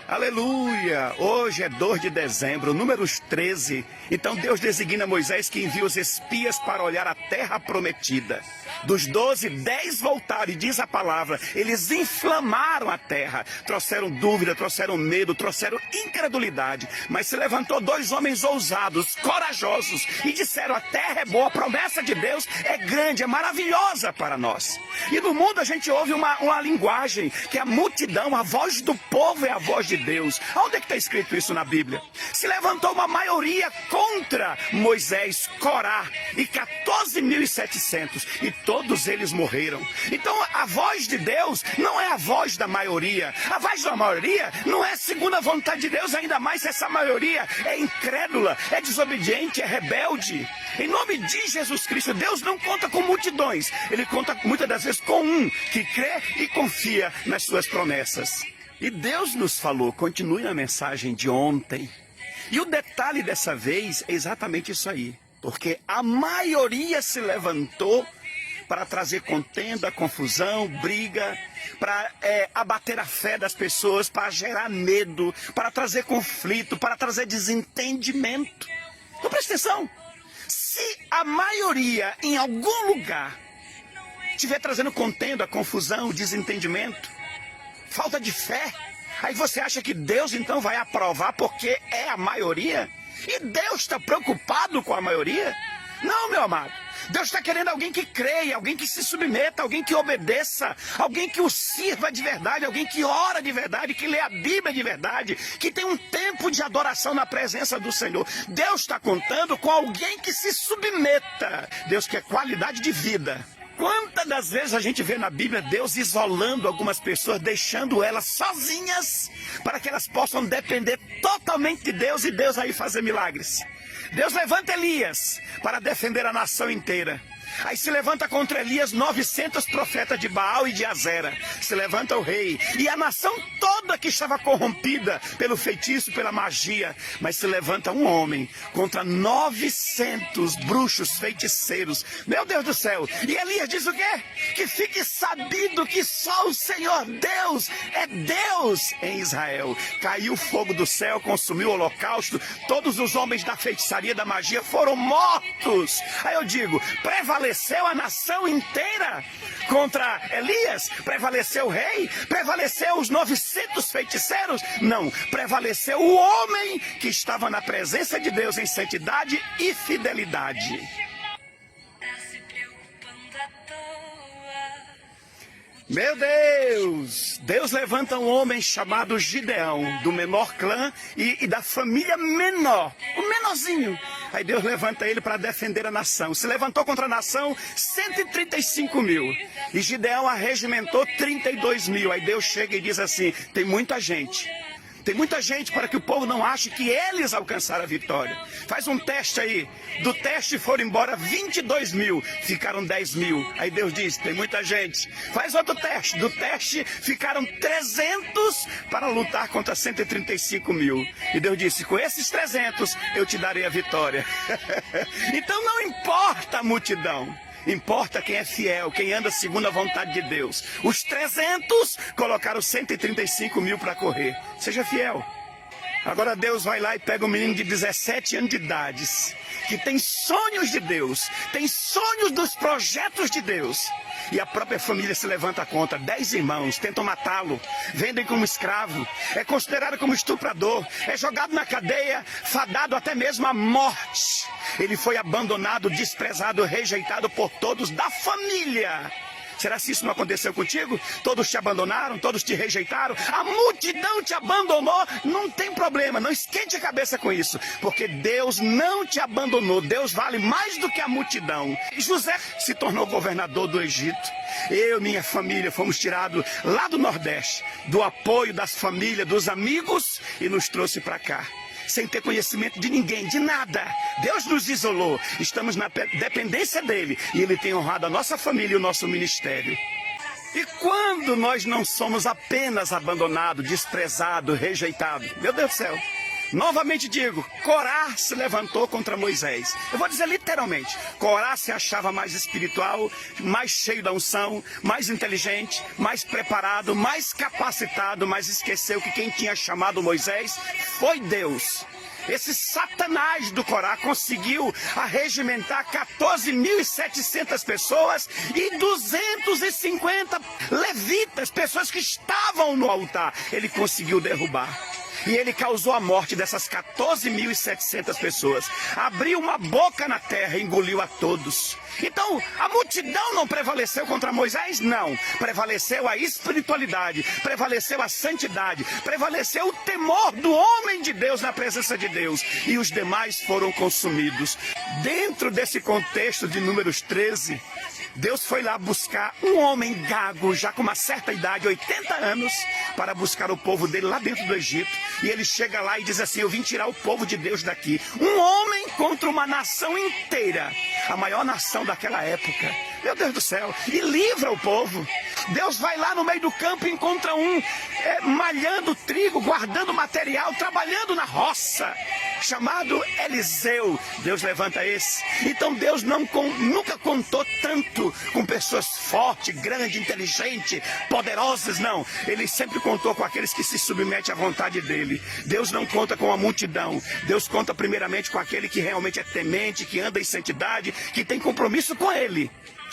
Aleluia! Hoje é 2 de dezembro, números 13. Então Deus designa Moisés que envia os espias para olhar a terra prometida. Dos 12, 10 voltaram e diz a palavra, eles inflamaram a terra. Trouxeram dúvida, trouxeram medo, trouxeram incredulidade. Mas se levantou 2 homens ousados, corajosos e disseram, a terra é boa, a promessa de Deus é grande, é maravilhosa para nós. E no mundo a gente ouve uma linguagem que a multidão, a voz do povo é a voz de Deus. Onde é que está escrito isso na Bíblia? Se levantou uma maioria contra Moisés, Corá e 14.700 e todos eles morreram. Então a voz de Deus não é a voz da maioria. A voz da maioria não é segundo a vontade de Deus, ainda mais se essa maioria é incrédula, é desobediente, é rebelde. Em nome de Jesus Cristo, Deus não conta com multidões. Ele conta muitas das vezes com um que crê e confia nas suas promessas. E Deus nos falou, continue na mensagem de ontem. E o detalhe dessa vez é exatamente isso aí. Porque a maioria se levantou para trazer contenda, confusão, briga, para abater a fé das pessoas, para gerar medo, para trazer conflito, para trazer desentendimento. Então presta atenção. Se a maioria em algum lugar estiver trazendo contenda, confusão, desentendimento, falta de fé, aí você acha que Deus então vai aprovar porque é a maioria? E Deus está preocupado com a maioria? Não, meu amado. Deus está querendo alguém que creia, alguém que se submeta, alguém que obedeça, alguém que o sirva de verdade, alguém que ora de verdade, que lê a Bíblia de verdade, que tem um tempo de adoração na presença do Senhor. Deus está contando com alguém que se submeta. Deus quer qualidade de vida. Quantas das vezes a gente vê na Bíblia Deus isolando algumas pessoas, deixando elas sozinhas, para que elas possam depender totalmente de Deus e Deus aí fazer milagres. Deus levanta Elias para defender a nação inteira. Aí se levanta contra Elias 900 profetas de Baal e de Azera. Se levanta o rei e a nação toda que estava corrompida pelo feitiço, pela magia. Mas se levanta um homem contra 900 bruxos, feiticeiros. Meu Deus do céu! E Elias diz o quê? Que fique sabido que só o Senhor Deus é Deus em Israel. Caiu fogo do céu, consumiu o holocausto. Todos os homens da feitiçaria, da magia foram mortos. Aí eu digo, prevaleceu a nação inteira contra Elias? Prevaleceu o rei? Prevaleceu os 900 feiticeiros? Não, prevaleceu o homem que estava na presença de Deus em santidade e fidelidade. Meu Deus! Deus levanta um homem chamado Gideão, do menor clã e da família menor, o menorzinho. Aí Deus levanta ele para defender a nação. Se levantou contra a nação 135 mil. E Gideão arregimentou 32 mil. Aí Deus chega e diz assim, tem muita gente. Tem muita gente para que o povo não ache que eles alcançaram a vitória. Faz um teste aí. Do teste foram embora 22 mil. Ficaram 10 mil. Aí Deus diz, tem muita gente. Faz outro teste. Do teste ficaram 300 para lutar contra 135 mil. E Deus disse, com esses 300 eu te darei a vitória. Então não importa a multidão. Importa quem é fiel, quem anda segundo a vontade de Deus. Os 300 colocaram 135 mil para correr. Seja fiel. Agora Deus vai lá e pega um menino de 17 anos de idade, que tem sonhos de Deus, tem sonhos dos projetos de Deus. E a própria família se levanta contra. 10 irmãos tentam matá-lo, vendem como escravo, é considerado como estuprador, é jogado na cadeia, fadado até mesmo à morte. Ele foi abandonado, desprezado, rejeitado por todos da família. Será que isso não aconteceu contigo? Todos te abandonaram, todos te rejeitaram, a multidão te abandonou. Não tem problema, não esquente a cabeça com isso, porque Deus não te abandonou. Deus vale mais do que a multidão. José se tornou governador do Egito. Eu e minha família fomos tirados lá do Nordeste, do apoio das famílias, dos amigos, e nos trouxe para cá. Sem ter conhecimento de ninguém, de nada. Deus nos isolou, estamos na dependência dele e ele tem honrado a nossa família e o nosso ministério. E quando nós não somos apenas abandonados, desprezados, rejeitados, meu Deus do céu, Novamente digo, Corá se levantou contra Moisés. Eu vou dizer literalmente, Corá se achava mais espiritual, mais cheio da unção, mais inteligente, mais preparado, mais capacitado, mas esqueceu que quem tinha chamado Moisés foi Deus. Esse Satanás do Corá conseguiu arregimentar 14.700 pessoas e 250 levitas, pessoas que estavam no altar. Ele conseguiu derrubar. E ele causou a morte dessas 14.700 pessoas. Abriu uma boca na terra e engoliu a todos. Então, a multidão não prevaleceu contra Moisés? Não. Prevaleceu a espiritualidade, prevaleceu a santidade, prevaleceu o temor do homem de Deus na presença de Deus. E os demais foram consumidos. Dentro desse contexto de Números 13, Deus foi lá buscar um homem gago, já com uma certa idade, 80 anos, para buscar o povo dele lá dentro do Egito. E ele chega lá e diz assim, eu vim tirar o povo de Deus daqui. Um homem contra uma nação inteira, a maior nação daquela época. Meu Deus do céu, e livra o povo. Deus vai lá no meio do campo e encontra um malhando trigo, guardando material, trabalhando na roça, chamado Eliseu. Deus levanta esse. Então Deus nunca contou tanto com pessoas fortes, grandes, inteligentes, poderosas, não. Ele sempre contou com aqueles que se submetem à vontade dele. Deus não conta com a multidão. Deus conta primeiramente com aquele que realmente é temente, que anda em santidade, que tem compromisso com ele.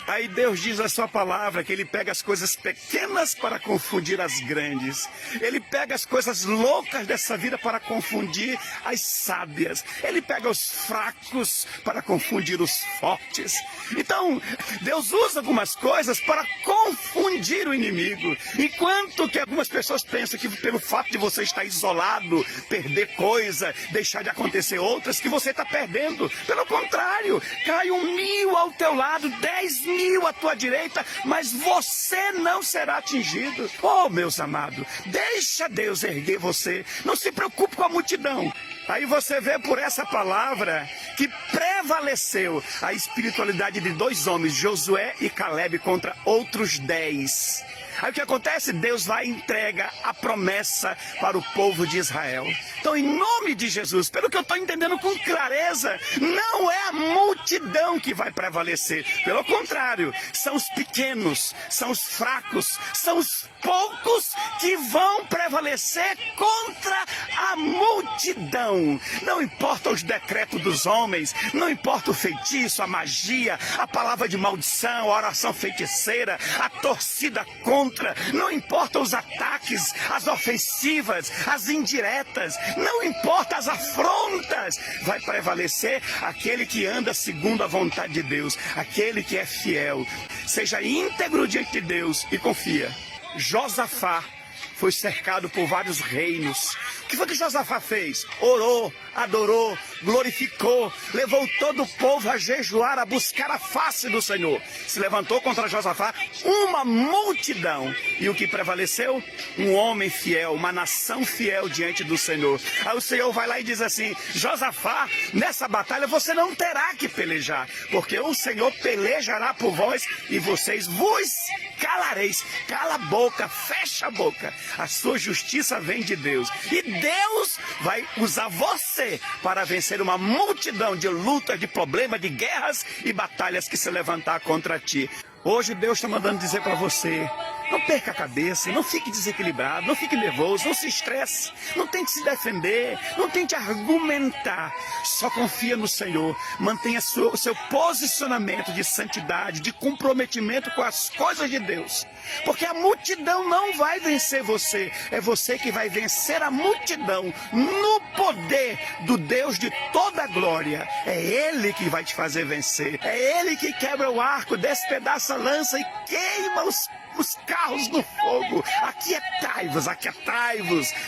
Aí Deus diz a sua palavra que ele pega as coisas pequenas para confundir as grandes. Ele pega as coisas loucas dessa vida para confundir as sábias. Ele pega os fracos para confundir os fortes. Então, Deus usa algumas coisas para confundir o inimigo. Enquanto que algumas pessoas pensam que pelo fato de você estar isolado, perder coisa, deixar de acontecer outras, que você está perdendo. Pelo contrário, cai 1.000 ao teu lado, 10.000 à tua direita, mas você não será atingido. Oh, meus amados, deixa Deus erguer você. Não se preocupe com a multidão. Aí você vê por essa palavra que prevaleceu a espiritualidade de dois homens, Josué e Calebe, contra outros 10. Aí o que acontece? Deus vai e entrega a promessa para o povo de Israel. Então, em nome de Jesus, pelo que eu estou entendendo com clareza, não é a multidão que vai prevalecer. Pelo contrário, são os pequenos, são os fracos, são os poucos que vão prevalecer contra a multidão. Não importa os decretos dos homens, não importa o feitiço, a magia, a palavra de maldição, a oração feiticeira, a torcida contra. Não importa os ataques, as ofensivas, as indiretas, não importa as afrontas, vai prevalecer aquele que anda segundo a vontade de Deus, aquele que é fiel. Seja íntegro diante de Deus e confia. Josafá foi cercado por vários reinos. O que foi que Josafá fez? Orou, adorou, glorificou, levou todo o povo a jejuar, a buscar a face do Senhor. Se levantou contra Josafá uma multidão. E o que prevaleceu? Um homem fiel, uma nação fiel diante do Senhor. Aí o Senhor vai lá e diz assim, Josafá, nessa batalha você não terá que pelejar, porque o Senhor pelejará por vós e vocês vos calareis. Cala a boca, fecha a boca. A sua justiça vem de Deus. E Deus vai usar você para vencer uma multidão de lutas, de problemas, de guerras e batalhas que se levantar contra ti. Hoje Deus está mandando dizer para você, não perca a cabeça, não fique desequilibrado, não fique nervoso, não se estresse, não tente se defender, não tente argumentar, só confia no Senhor, mantenha o seu posicionamento de santidade, de comprometimento com as coisas de Deus, porque a multidão não vai vencer você, é você que vai vencer a multidão no poder do Deus de toda a glória. É Ele que vai te fazer vencer, é Ele que quebra o arco, despedaça a lança e queima os carros no fogo. Aquietai-vos,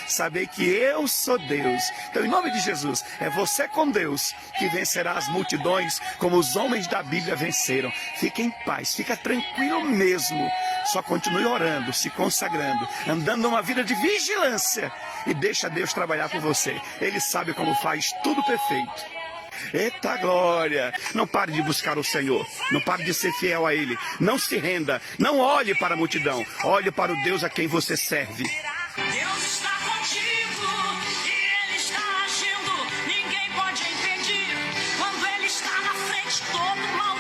saber que eu sou Deus. Então, em nome de Jesus, é você com Deus que vencerá as multidões como os homens da Bíblia venceram. Fique em paz, fica tranquilo mesmo. Só continue orando, se consagrando, andando numa vida de vigilância e deixa Deus trabalhar por você. Ele sabe como faz tudo perfeito. Eita glória! Não pare de buscar o Senhor, não pare de ser fiel a Ele, não se renda, não olhe para a multidão, olhe para o Deus a quem você serve. Deus está contigo e Ele está agindo. faz todo mal.